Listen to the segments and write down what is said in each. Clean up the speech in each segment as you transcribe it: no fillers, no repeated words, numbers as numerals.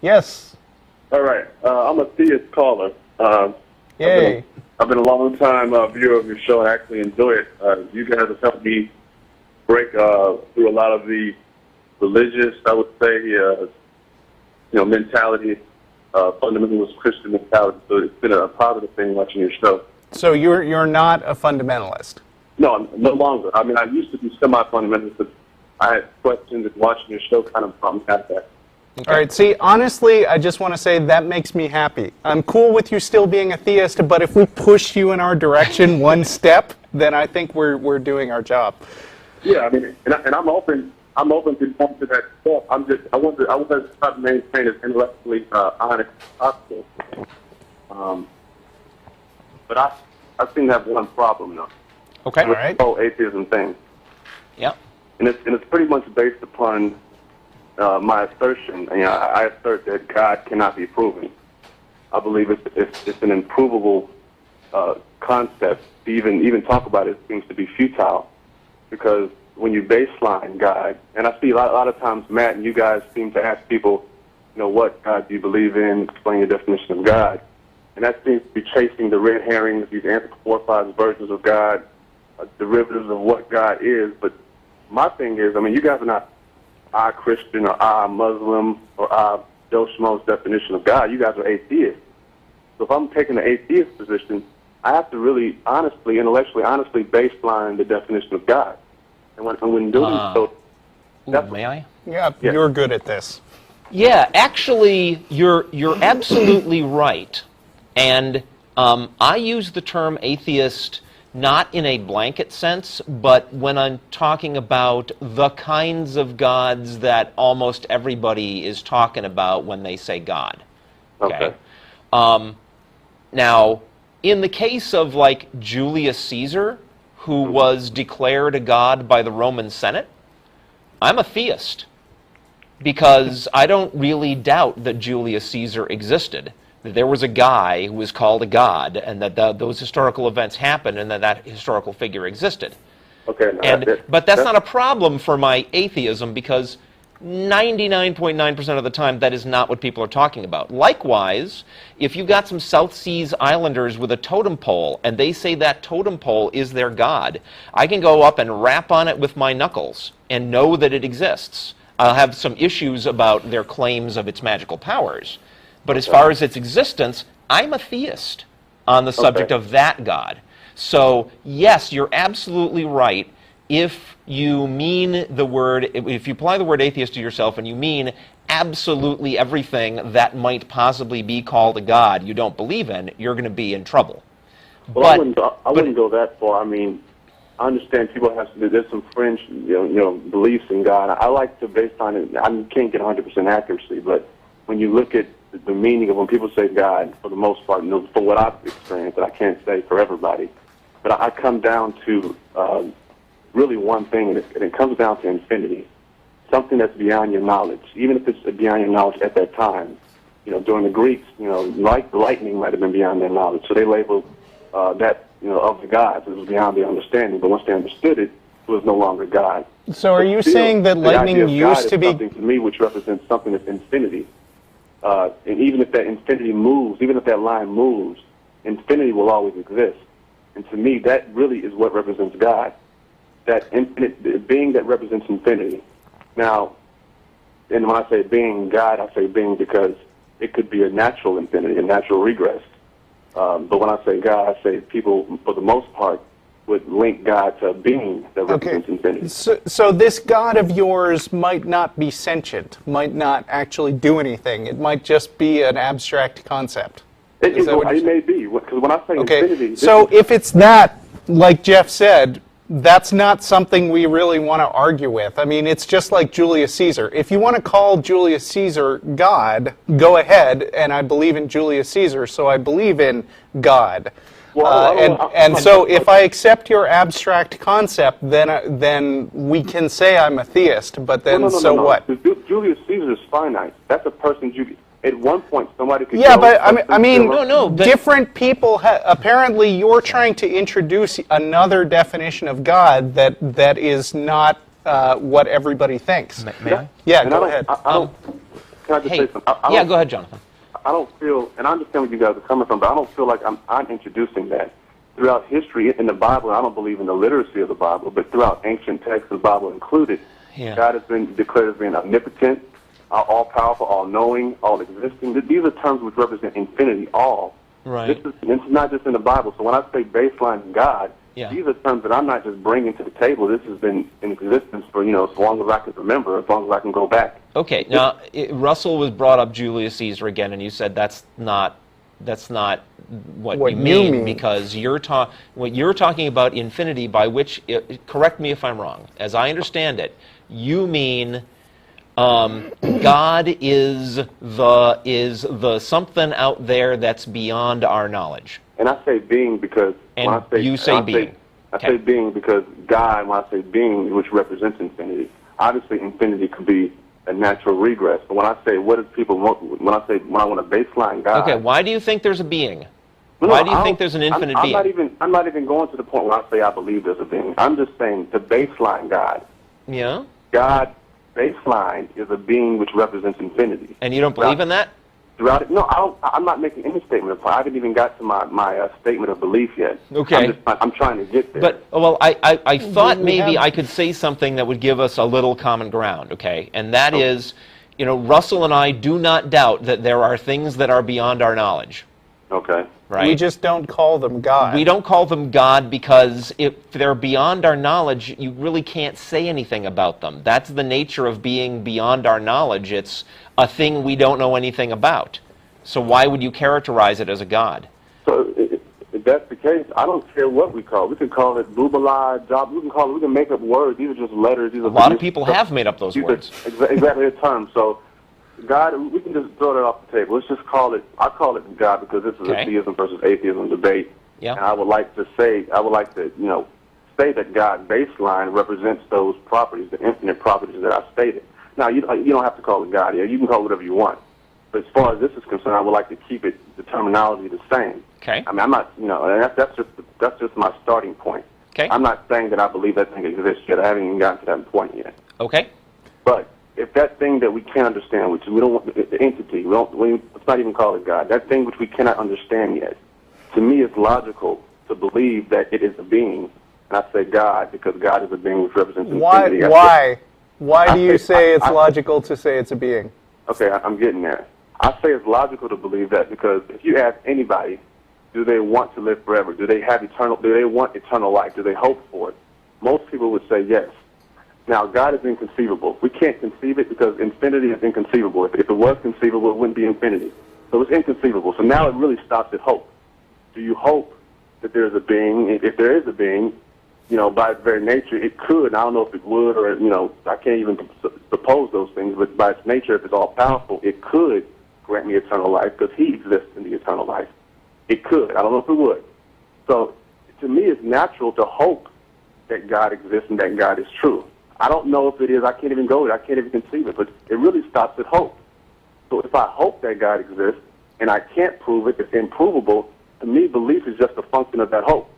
Yes. All right. I'm a theist caller. Yay. I've been a long time viewer of your show. I actually enjoy it. You guys have helped me break through a lot of the religious, I would say, mentality, fundamentalist Christian mentality. So it's been a positive thing watching your show. So you're not a fundamentalist? No, no longer. I mean, I used to be semi-fundamentalist, but I had questions and watching your show kind of brought me out that. Okay. All right, see, honestly, I just want to say that makes me happy. I'm cool with you still being a theist, but if we push you in our direction one step, then I think we're doing our job. Yeah, I mean, and I'm open to come to that step. I want to try to maintain as intellectually honest as possible. But I seem to have one problem though. Okay. With All right. the whole atheism thing. Yeah. And it's pretty much based upon my assertion. I assert that God cannot be proven. I believe it's an improvable concept. To even talk about it seems to be futile, because when you baseline God, and I see a lot of times, Matt, and you guys seem to ask people, what God do you believe in? Explain your definition of God. And that seems to be chasing the red herrings, these anthropomorphized versions of God, derivatives of what God is. But my thing is, you guys are not our Christian or our Muslim or our Joe Schmo's definition of God. You guys are atheists. So if I'm taking the atheist position, I have to really intellectually honestly baseline the definition of God. And when doing so... May I? Yeah, you're good at this. Yeah, actually, you're absolutely right. And I use the term atheist not in a blanket sense, but when I'm talking about the kinds of gods that almost everybody is talking about when they say God. Okay. Now, in the case of like Julius Caesar, who was declared a god by the Roman Senate, I'm a theist, because I don't really doubt that Julius Caesar existed, that there was a guy who was called a god, and that those historical events happened, and that historical figure existed. Okay. But that's not a problem for my atheism, because 99.9% of the time, that is not what people are talking about. Likewise, if you've got some South Seas Islanders with a totem pole, and they say that totem pole is their god, I can go up and rap on it with my knuckles and know that it exists. I'll have some issues about their claims of its magical powers. But as far as its existence, I'm a theist on the subject of that god. So, yes, you're absolutely right. If you mean the word, if you apply the word atheist to yourself and you mean absolutely everything that might possibly be called a god you don't believe in, you're going to be in trouble. Well, I wouldn't go that far. I understand people have to. There's some fringe, beliefs in God. I like to base on it. I can't get 100% accuracy, but when you look at the meaning of when people say God, for the most part, from what I've experienced, and I can't say for everybody, but I come down to really one thing, and it comes down to infinity, something that's beyond your knowledge, even if it's beyond your knowledge at that time. During the Greeks, like lightning might have been beyond their knowledge, so they labeled that, of the gods, it was beyond their understanding. But once they understood it, it was no longer God. So are you saying that lightning used to be... something to me which represents something that's infinity. And even if that infinity moves, even if that line moves, infinity will always exist. And to me, that really is what represents God. That infinite being that represents infinity. Now, and when I say being God, I say being because it could be a natural infinity, a natural regress. But when I say God, I say people, for the most part, would link God to a being that represents infinity. So this God of yours might not be sentient, might not actually do anything. It might just be an abstract concept. It may be, because when I say infinity... So if it's that, like Jeff said, that's not something we really want to argue with. It's just like Julius Caesar. If you want to call Julius Caesar God, go ahead, and I believe in Julius Caesar, so I believe in God. So if I accept your abstract concept, then we can say I'm a theist, but then what? Julius Caesar is finite. That's a person at one point somebody could... Yeah, but different people, apparently you're trying to introduce another definition of God that is not what everybody thinks. May I? Yeah, go ahead. can I just Hey, say something? yeah, go ahead, Jonathan. I don't feel, and I understand where you guys are coming from, but I don't feel like I'm introducing that. Throughout history in the Bible, I don't believe in the literacy of the Bible, but throughout ancient texts, the Bible included, Yeah. God has been declared as being omnipotent, all-powerful, all-knowing, all-existing. These are terms which represent infinity, all. Right. This is not just in the Bible. So when I say baseline God, Yeah. these are terms that I'm not just bringing to the table. This has been in existence for, as long as I can remember, as long as I can go back. Okay. Now, Russell was brought up Julius Caesar again, and you said that's not what What you you mean, mean. because what you're talking about infinity, by which, correct me if I'm wrong, as I understand it, you mean God is the something out there that's beyond our knowledge. And I say being because And when I say you say being. I say being because God, when I say being, which represents infinity, obviously infinity could be a natural regress. But when I say when I want a baseline God. Okay. Why do you think there's a being? No, Why do you I think don't- there's an infinite I'm being? I'm not even going to the point where I say I believe there's a being. I'm just saying the baseline God. Yeah. God baseline is a being which represents infinity. And you don't believe in that? Throughout it, no, I'm not making any statement of. I haven't even got to my statement of belief yet. Okay. I'm trying to get there. But, well, I thought We maybe have- I could say something that would give us a little common ground, okay? And that is, Russell and I do not doubt that there are things that are beyond our knowledge, Okay. right? We just don't call them God. We don't call them God because if they're beyond our knowledge, you really can't say anything about them. That's the nature of being beyond our knowledge. It's a thing we don't know anything about. So why would you characterize it as a God? So if that's the case, I don't care what we call it. We can call it boobalai, job. We can make up words. These are just letters. These are A lot of people have made up those words. Exactly the term. So God, we can just throw that off the table. Let's just call it. I call it God because this is Okay. a theism versus atheism debate. Yeah. And I would like to say that God baseline represents those properties, the infinite properties that I stated. Now you don't have to call it God. Yeah, you can call it whatever you want. But as far as this is concerned, I would like to keep the terminology the same. Okay. I mean, I'm not, and that's just my starting point. Okay. I'm not saying that I believe that thing exists yet. I haven't even gotten to that point yet. Okay. But if that thing that we can't understand, which we don't want, the entity, let's not even call it God, that thing which we cannot understand yet, to me it's logical to believe that it is a being. And I say God because God is a being which represents infinity. Why do you say it's logical to say it's a being? Okay, I'm getting there. I say it's logical to believe that because if you ask anybody, do they want to live forever? Do they want eternal life? Do they hope for it? Most people would say yes. Now, God is inconceivable. We can't conceive it because infinity is inconceivable. If it was conceivable, it wouldn't be infinity. So it's inconceivable. So now it really stops at hope. Do you hope that there's a being? If there is a being, by its very nature, it could. I don't know if it would or, I can't even suppose those things, but by its nature, if it's all-powerful, it could grant me eternal life because he exists in the eternal life. It could. I don't know if it would. So to me, it's natural to hope that God exists and that God is true. I don't know if it is. I can't even go there. I can't even conceive it, but it really stops at hope. So if I hope that God exists and I can't prove it, it's improvable, to me, belief is just a function of that hope.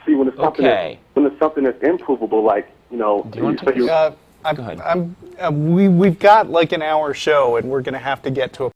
See, when it's something, that's improvable, like, Do you want to take Go ahead. We've got like an hour show, and we're going to have to get to a